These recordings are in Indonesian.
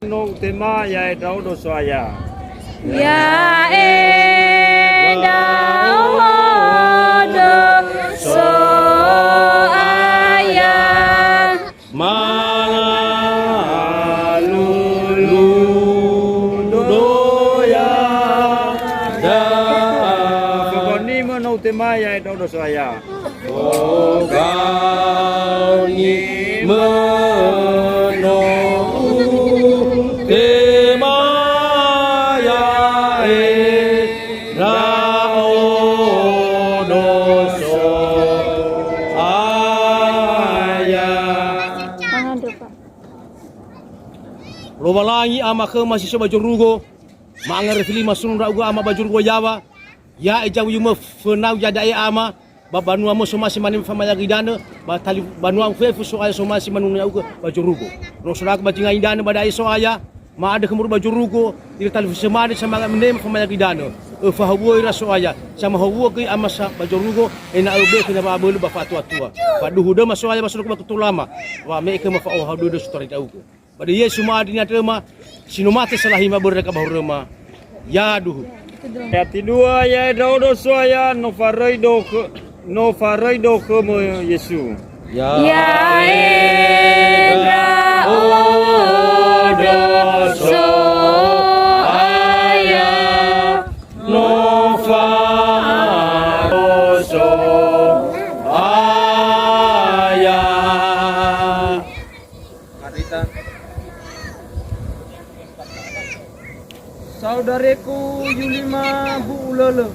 No tema ya edau do soaya. Ya edau do soaya Malulu doya da. Keboni no tema ya edau do soaya. Oh kau ni meno tema ya edau do soaya. Loba langi ama ke masih soba jorugo mangar fili masun ragu ama bajurgo yawa ya ejaw yuma fenau jada e ama babanu amo soma si manim famaya gidana batali banu am fefu so aya soma si manun yauga bajurugo rosurak bajinga indana badai so aya ma ada kemur bajurugo ila tali semade sama menem famaya gidana fa hawo ira so aya sama hawo ke ama sa bajurugo ena ube kena ba belu ba fatwa tua padu huda maso aya masuk ba kutulama wa me ke ma fa hawdo do story taugo pada yesu ma dinya tema sinumate salahima berka bahurema ya duhu Ya tidua ya edau do soaya no faraido ke mo Yesu. Ya edau do soaya No faraido soaya. Saudariku Yulima Bu Ulele,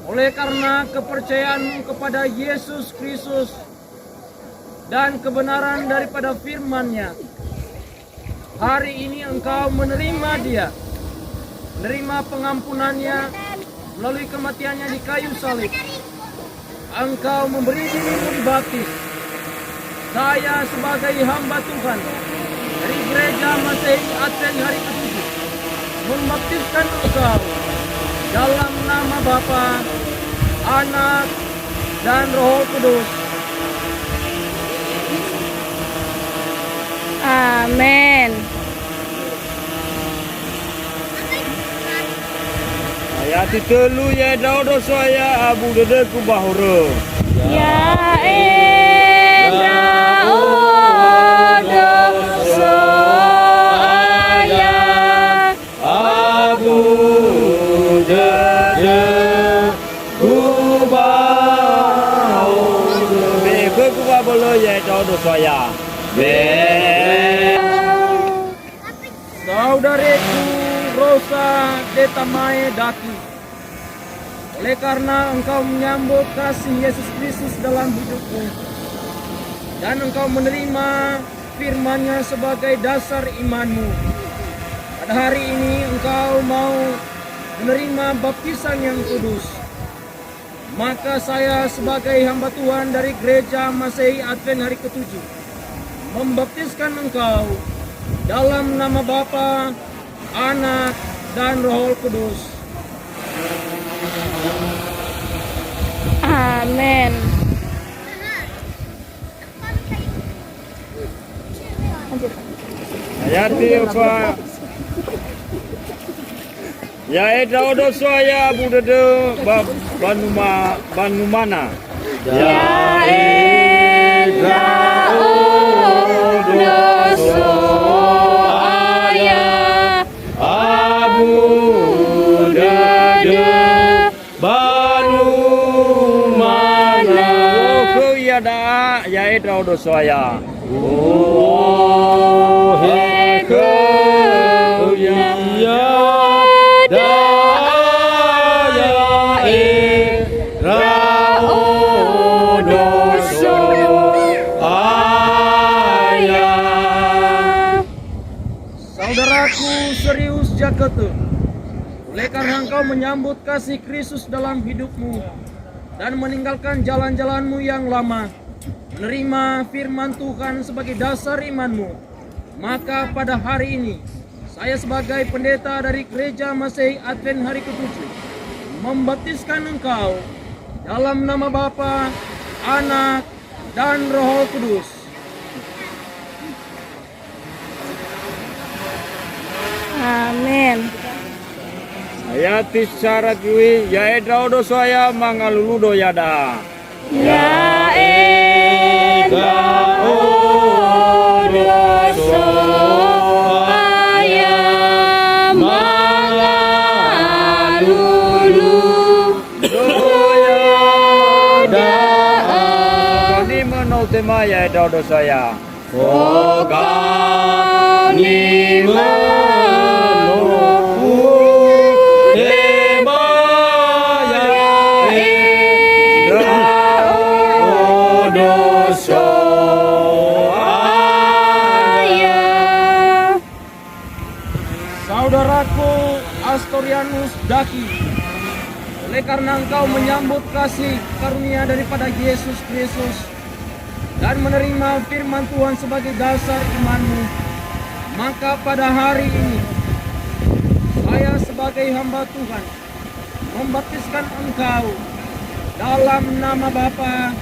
oleh karena kepercayaanmu kepada Yesus Kristus dan kebenaran daripada firman-Nya, hari ini engkau menerima Dia, menerima pengampunannya melalui kematiannya di kayu salib. Engkau memberi dirimu dibaptis. Saya sebagai hamba Tuhan dari Gereja Masehi Advent hari ke-7 membaptiskan engkau dalam nama Bapa, Anak, dan Roh Kudus. Amin. Ayat telu ya edau do soaya abu dede ku bahura. Ya edau do soaya Abu dede ku bahura. Be ku bahura ya edau do soaya. Saudariku Rosa Detamae Daki, oleh karena engkau menyambut kasih Yesus Kristus dalam hidupmu dan engkau menerima firman-Nya sebagai dasar imanmu, pada hari ini engkau mau menerima baptisan yang kudus. Maka saya sebagai hamba Tuhan dari Gereja Masehi Advent hari ke-7 membaptiskan engkau dalam nama Bapa, Anak, dan Roh Kudus. Amin. Ayat apa? Ya edau do soaya abu dede banu mana? Ya edau do soaya Abu dede banu mana? Ku ya da ya edau do soaya. Oh he ku ya da ya edau do soaya. Saudaraku serius Jakarta, oleh karena engkau menyambut kasih Kristus dalam hidupmu dan meninggalkan jalan-jalanmu yang lama, menerima firman Tuhan sebagai dasar imanmu, maka pada hari ini saya sebagai pendeta dari Gereja Masehi Advent hari ke-7 membaptiskan engkau dalam nama Bapa, Anak, dan Roh Kudus. Ayati syarat yui ya edraudo soya mangalulu doyada. Ya enda odoso aya mangalulu doyada. Kani menau tema ya edraudo soya. Kani Saudaraku Astorianus Daki, oleh karena engkau menyambut kasih karunia daripada Yesus Kristus dan menerima firman Tuhan sebagai dasar imanmu, maka pada hari ini saya sebagai hamba Tuhan membaptiskan engkau dalam nama Bapa,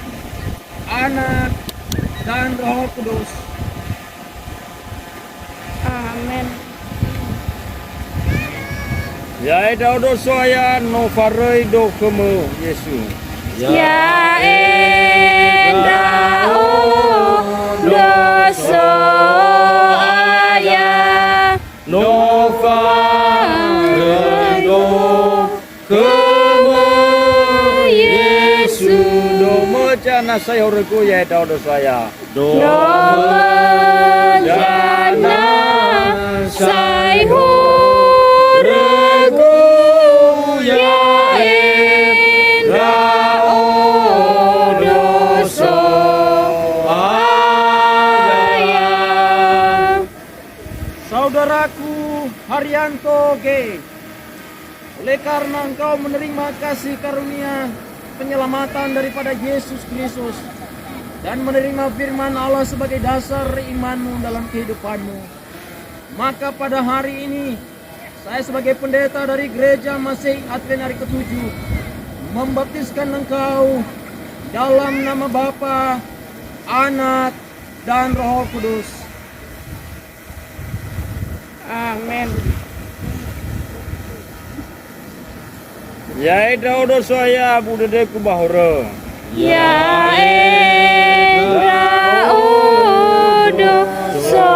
Anak, dan Roh Kudus. Amin. Ya edraudo soya no faroi do kemo Yesu. Ya enda odoso aya Nova Rendo Kemo Yesu Domo jana saya horeku ya edraudo soya. Doma jana sai horegu ya enda odoso aya. Saudaraku Haryanto G, oleh karena engkau menerima kasih karunia penyelamatan daripada Yesus Kristus dan menerima firman Allah sebagai dasar imanmu dalam kehidupanmu, maka pada hari ini saya sebagai pendeta dari Gereja Masih Advent hari ke-7 membaptiskan engkau dalam nama Bapa, Anak, dan Roh Kudus. Amin. Ya edraudo soya budede ku bahora. Ya enda odoso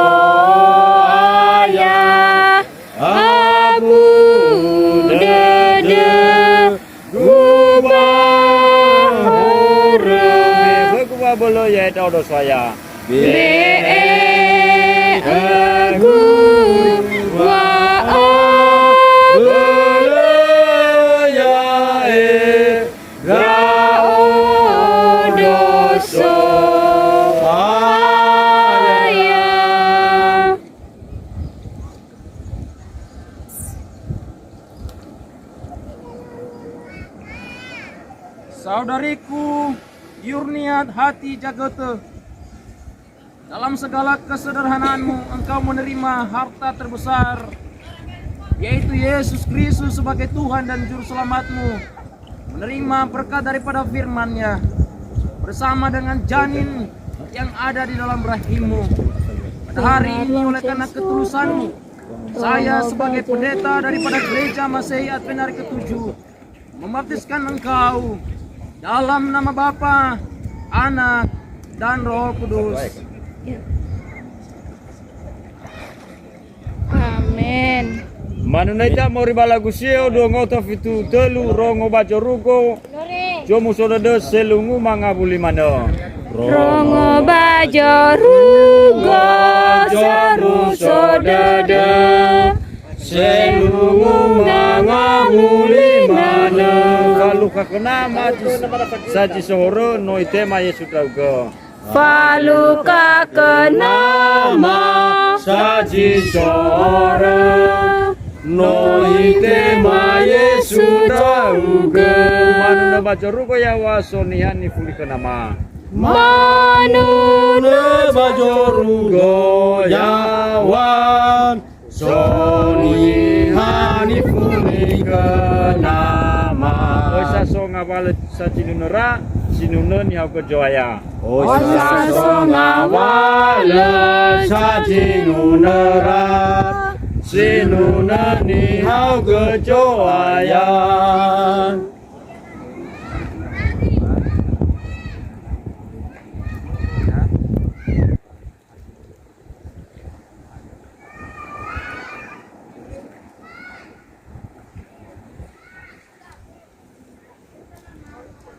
aya abu dede gubahore Ku bolo ya edraudo soya. be aku wa odoso aya. Saudariku Yurniat Hati Jagote, dalam segala kesederhanaanmu engkau menerima harta terbesar, yaitu Yesus Kristus sebagai Tuhan dan Juru Selamatmu, menerima berkat daripada firman-Nya bersama dengan janin yang ada di dalam rahimmu. Pada hari ini oleh karena ketulusanmu, saya sebagai pendeta daripada Gereja Masih Advent hari ke-7 membaptiskan engkau dalam nama Bapa, Anak, dan Roh Kudus. Amin. Manuneta mori balagu sio do ngota fitu telu rongo bajo rugo. Jomu sodade selungu mangabuli mano. Rongo bajo rugo saru sodada selungu mangabuli mana. Kalau kakena mati saji sohoro no itema Yesu trauga. Faluka kenama Saji sore No itema Yesu dauge Manuna bajo rugo ya wasonihan ni fuli kenama. manuna Bajorugo yawan Soni hanifuni kenama Oisa so ngawale sa tinunera sinuna ni hau kejoaya. Osa ngawale saji nunerat Sinuna ni hao kecoayan.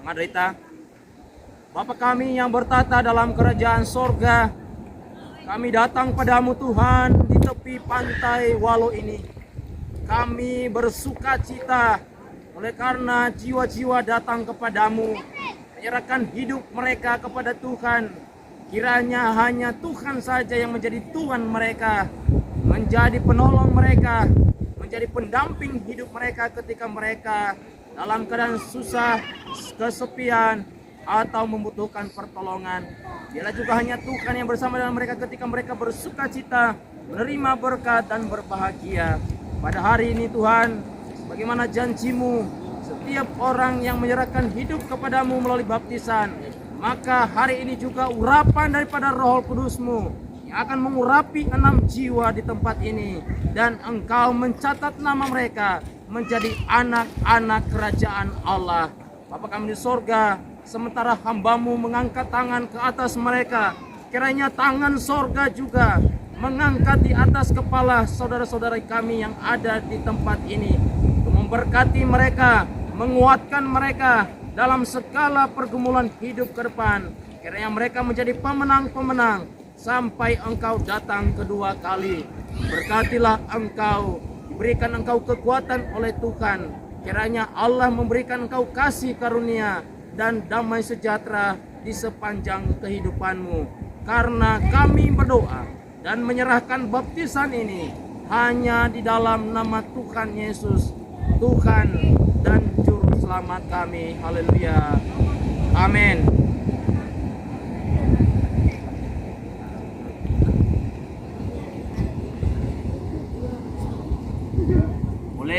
Madraita, Bapa kami yang bertata dalam kerajaan sorga, kami datang padamu Tuhan di tepi pantai Walu ini. Kami bersuka cita oleh karena jiwa-jiwa datang kepadamu, menyerahkan hidup mereka kepada Tuhan. Kiranya hanya Tuhan saja yang menjadi Tuhan mereka, menjadi penolong mereka, menjadi pendamping hidup mereka ketika mereka dalam keadaan susah, kesepian, atau membutuhkan pertolongan. Dialah juga hanya Tuhan yang bersama dengan mereka ketika mereka bersuka cita, menerima berkat dan berbahagia. Pada hari ini Tuhan, bagaimana janji-Mu, setiap orang yang menyerahkan hidup kepadamu melalui baptisan, maka hari ini juga urapan daripada Roh Kudus-Mu yang akan mengurapi 6 jiwa di tempat ini, dan Engkau mencatat nama mereka menjadi anak-anak kerajaan Allah. Bapa kami di sorga, sementara hamba-Mu mengangkat tangan ke atas mereka, kiranya tangan sorga juga mengangkat di atas kepala saudara-saudara kami yang ada di tempat ini, untuk memberkati mereka, menguatkan mereka dalam segala pergumulan hidup ke depan. Kiranya mereka menjadi pemenang-pemenang sampai Engkau datang kedua kali. Berkatilah Engkau, berikan Engkau kekuatan oleh Tuhan. Kiranya Allah memberikan Engkau kasih karunia dan damai sejahtera di sepanjang kehidupanmu. Karena kami berdoa dan menyerahkan baptisan ini hanya di dalam nama Tuhan Yesus, Tuhan dan Juru Selamat kami. Haleluya. Amin.